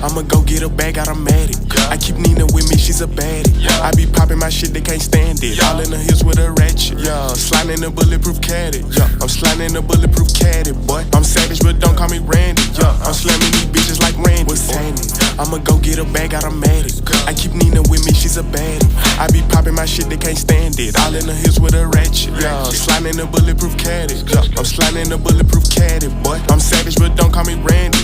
I'ma go get a bag, automatic. I keep Nina with me, she's a baddie. I be popping my shit, they can't stand it. All in the hills with a ratchet. Sliding in a bulletproof caddy. I'm sliding in a bulletproof caddy, boy. I'm savage, but don't call me Randy. I'm slamming these bitches like Randy. What's happening? I'ma go get a bag, automatic. I keep Nina with me, she's a baddie. I be popping my shit, they can't stand it. All in the hills with a ratchet. Sliding in a bulletproof caddy. I'm sliding in a bulletproof caddy, boy. I'm savage, but don't call me Randy.